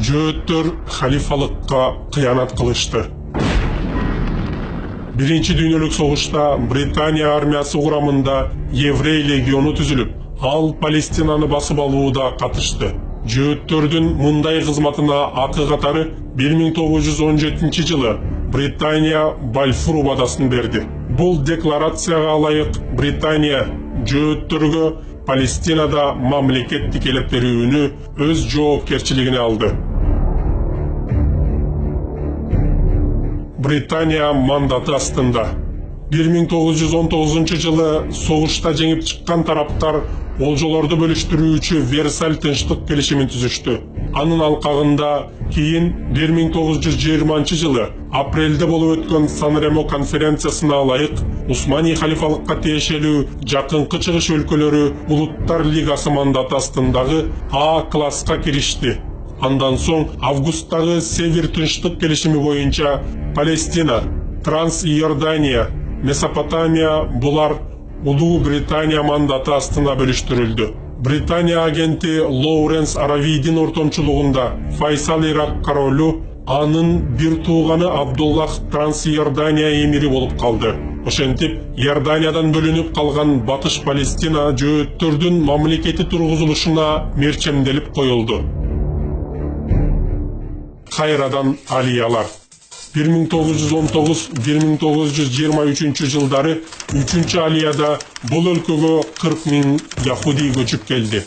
жөөттөр халифалыкка кыянат кылышты. Биринчи дүйнөлүк согушта Британия армиясы курамында еврей легиону түзүлүп, ал Палестинаны басып алууда катышты. Жөөттөрдүн мындай кызматына акы катары 1917 жылы Британия Бальфур убадасын берди. Бул декларацияга ылайык Британия жөөттөргө Палестинада мамлекет тикелеп берүүнү өз жоопкерчилигине алды. Британия мандаты астында 1919 жылы согушта жеңип чыккан тараптар олжолорду бөлүштүрүүчү Версаль тынчтык келишимин түзүштү. Анын алкагында кийин 1920 жылы апрелде болуп өткөн Сан-Ремо конференциясына ылайык Усмани халифалыкка тиешелүү жакынкы чыгыш өлкөлөрү Улуттар лигасы мандаты астындагы А класска киришти. Андан соң августтагы Север тынчтык келишими боюнча Палестина, Транс-Иордания, Месопотамия булар Улуу Британия мандаты астына бөлүштүрүлдү. Британия агенти Лоуренс Аравийдин ортомчулугунда Файсал Ирак королу анын бир тууганы Абдуллах Транс-Иордания эмири болуп калды. Ошентип, Иорданиядан бөлүнүп калган Батыш Палестина жөөттөрдүн мамлекети тургузулушуна мерчемделип коюлду. Кайрадан алиялар 1919-1923 жылдары 3-чү алияда бул өлкөгө 40 000 яхуди көчүп келди.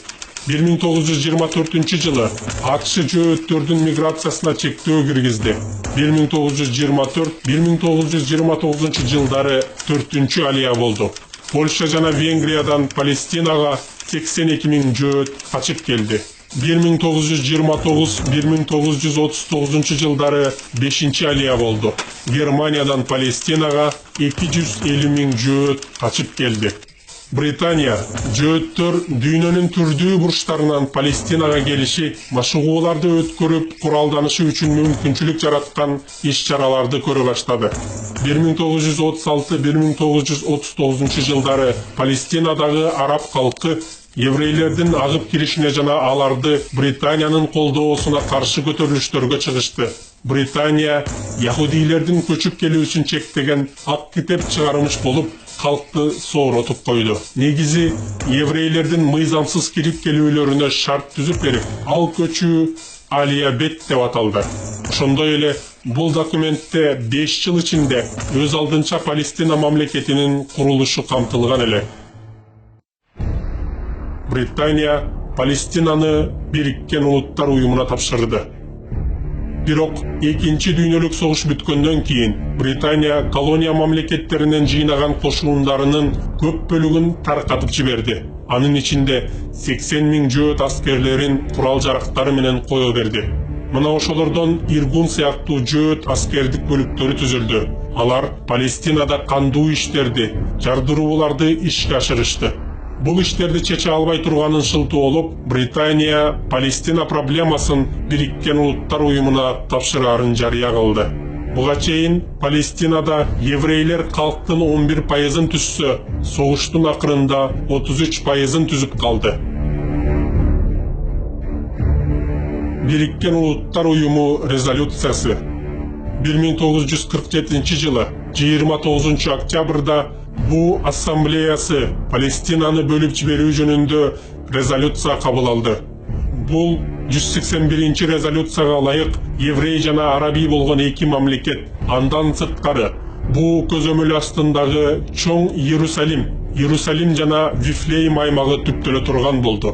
1924 жылы АКШ жөөттөрдүн миграциясына чектөө киргизди. 1924-1929 жылдары 4-чү алия болду. Польша жана Венгриядан Палестинага 82 000 жөөт качып келди. 1929-1939 жылдары 5-чи алия болду. Германиядан Палестинага 250 000 жөөт качып келди. Британия жөөттөр дүйнөнүн түрдүү бурчтарынан Палестинага келиши, машыгууларды өткөрүп, куралданышы үчүн мүмкүнчүлүк жараткан иш-чараларды көрө баштады. 1936-1939 жылдары Палестинадагы араб калкы еврейлердин агып киришине жана аларды Британиянын колдоосуна каршы көтөрүлүштөргө чыгышты. Британия яхудилердин көчүп келүүсүн чектеген ак китеп чыгармыш болуп, калкты сооротуп койду. Негизи еврейлердин мыйзамсыз кирип келүүлөрүнө шарт түзүп берип, ал көчүү алиябет деп аталды. Ошондой эле бул документте 5 жыл ичинде өз алдынча Палестина мамлекетинин курулушу камтылган эле. Британия Палестинаны Бириккен Улуттар уюмуна тапшырды. Бирок 2-чи дүйнөлүк согуш бүткөндөн кийин Британия колония мамлекеттеринен жыйнаган кошуундарынын көп бөлүгүн таркатып жиберди. Анын ичинде 80 000 жөөт аскерлерин курал жарактары менен кое берди. Мына ошолордон Иргун сыяктуу жөөт аскердик бөлүктөрү түзүлдү. Алар Палестинада кандуу иштерди, жардырууларды ишке ашырышты. Бул иштерди чече албай турганын шылтоо болуп, Британия Палестина проблемасын Бириккен Улуттар уюмуна тапшыраарын жарыя кылды. Буга чейин Палестинада еврейлер калктын 11%-ын түзсө, согуштун акырында 33%-ын түзүп калды. Бириккен Улуттар уюму резолюциясы 1947 жылы 29 октябрда бу ассамблеясы Палестинаны бөлүп жиберүү жөнүндө резолюция кабыл алды. Бул 181 резолюцияга ылайык еврей жана араби болгон эки мамлекет, андан сырткары бу көзөмөл астындагы чоң Иерусалим жана Вифлеем аймагы түптөлө турган болду.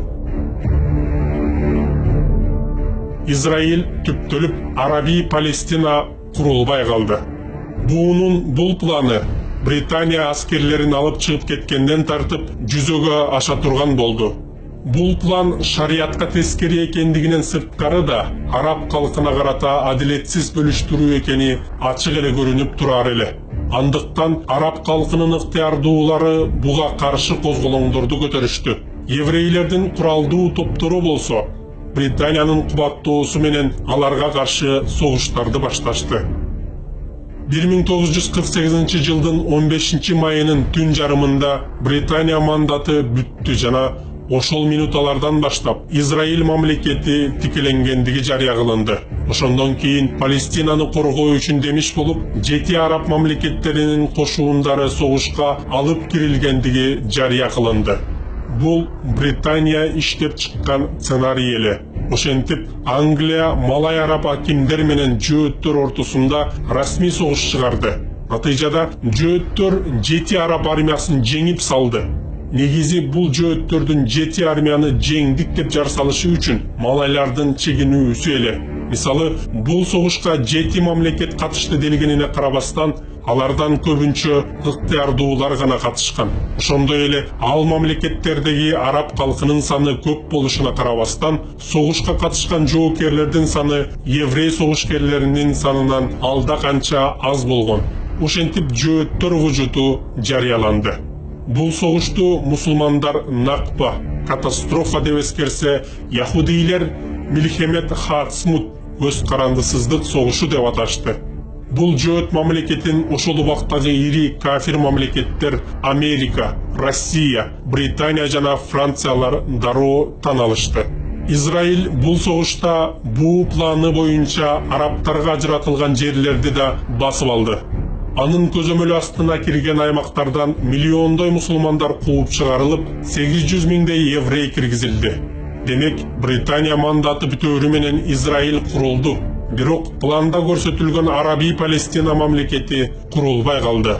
Израиль түптөлүп, араби Палестина курулбай калды. Бул планы Британия аскерлерин алып чыгып кеткенден тартып жүзөгө аша турган болду. Бул план шариятка тескери экендигинен сырткары да араб калкына карата адилетсиз бөлүштүрүү экени ачык эле көрүнүп турар эле. Андыктан араб калкынын ыктыярдуулары буга каршы козголоңдорду көтөрүштү. Еврейлердин куралдуу топтору болсо, Британиянын кубаттоосу менен аларга каршы согуштарды башташты. 1948 жылдын 15 майынын түн жарымында Британия мандаты бүттү жана Ошол минуталардан баштап Израиль мамлекети тикелеңгендиги жарыя кылынды. Ошондон кийин Палестинаны коргоо үчүн демиш болуп, 7 араб мамлекеттеринин кошуундары согушка алып кирилгендиги жарыя кылынды. Бул Британия иштеп чыккан сценарий эле. Ошентип Англия малай араб акимдер менен жөөттөр ортосунда расмий согуш чыгарды. Натыйжада жөөттөр 7 араб армиясын жеңип салды. Негизи бул жөөттөрдүн 7 армияны жеңдик деп жар салышы үчүн малайлардын чегинүүсү эле. Мисалы, бул согушка 7 мамлекет катышты делгенине карабастан, алардан көбүнчө ыктыярдуулар гана катышкан. Ошондой эле ал мамлекеттердеги араб калкынын саны көп болушуна карабастан, согушка катышкан жоокерлердин саны еврей согушкерлеринин санынан алда канча аз болгон. Ошентип жөөттөр вужуту жарыяланды. Бул согушту мусулмандар накпа, катастрофа деп эскерсе, яхудийлер Милхемет Хатсмут, көз карандысыздык согушу деп аташты. Бул жөөт мамлекетин ошол убактагы ири кафир мамлекеттер Америка, Россия, Британия жана Франциялар дароо тан алышты. Израиль бул согушта буу планы боюнча арабтарга ажыратылган жерлерди да басып алды. Анын көзөмөлү астына кирген аймактардан миллиондой мусулмандар кууп чыгарылып, 800 миңдей еврей киргизилди. Демек, Британия мандаты бүтөөрү менен Израиль курулду. Бирок планда көрсөтүлгөн Араби Палестина мамлекети курулбай калды.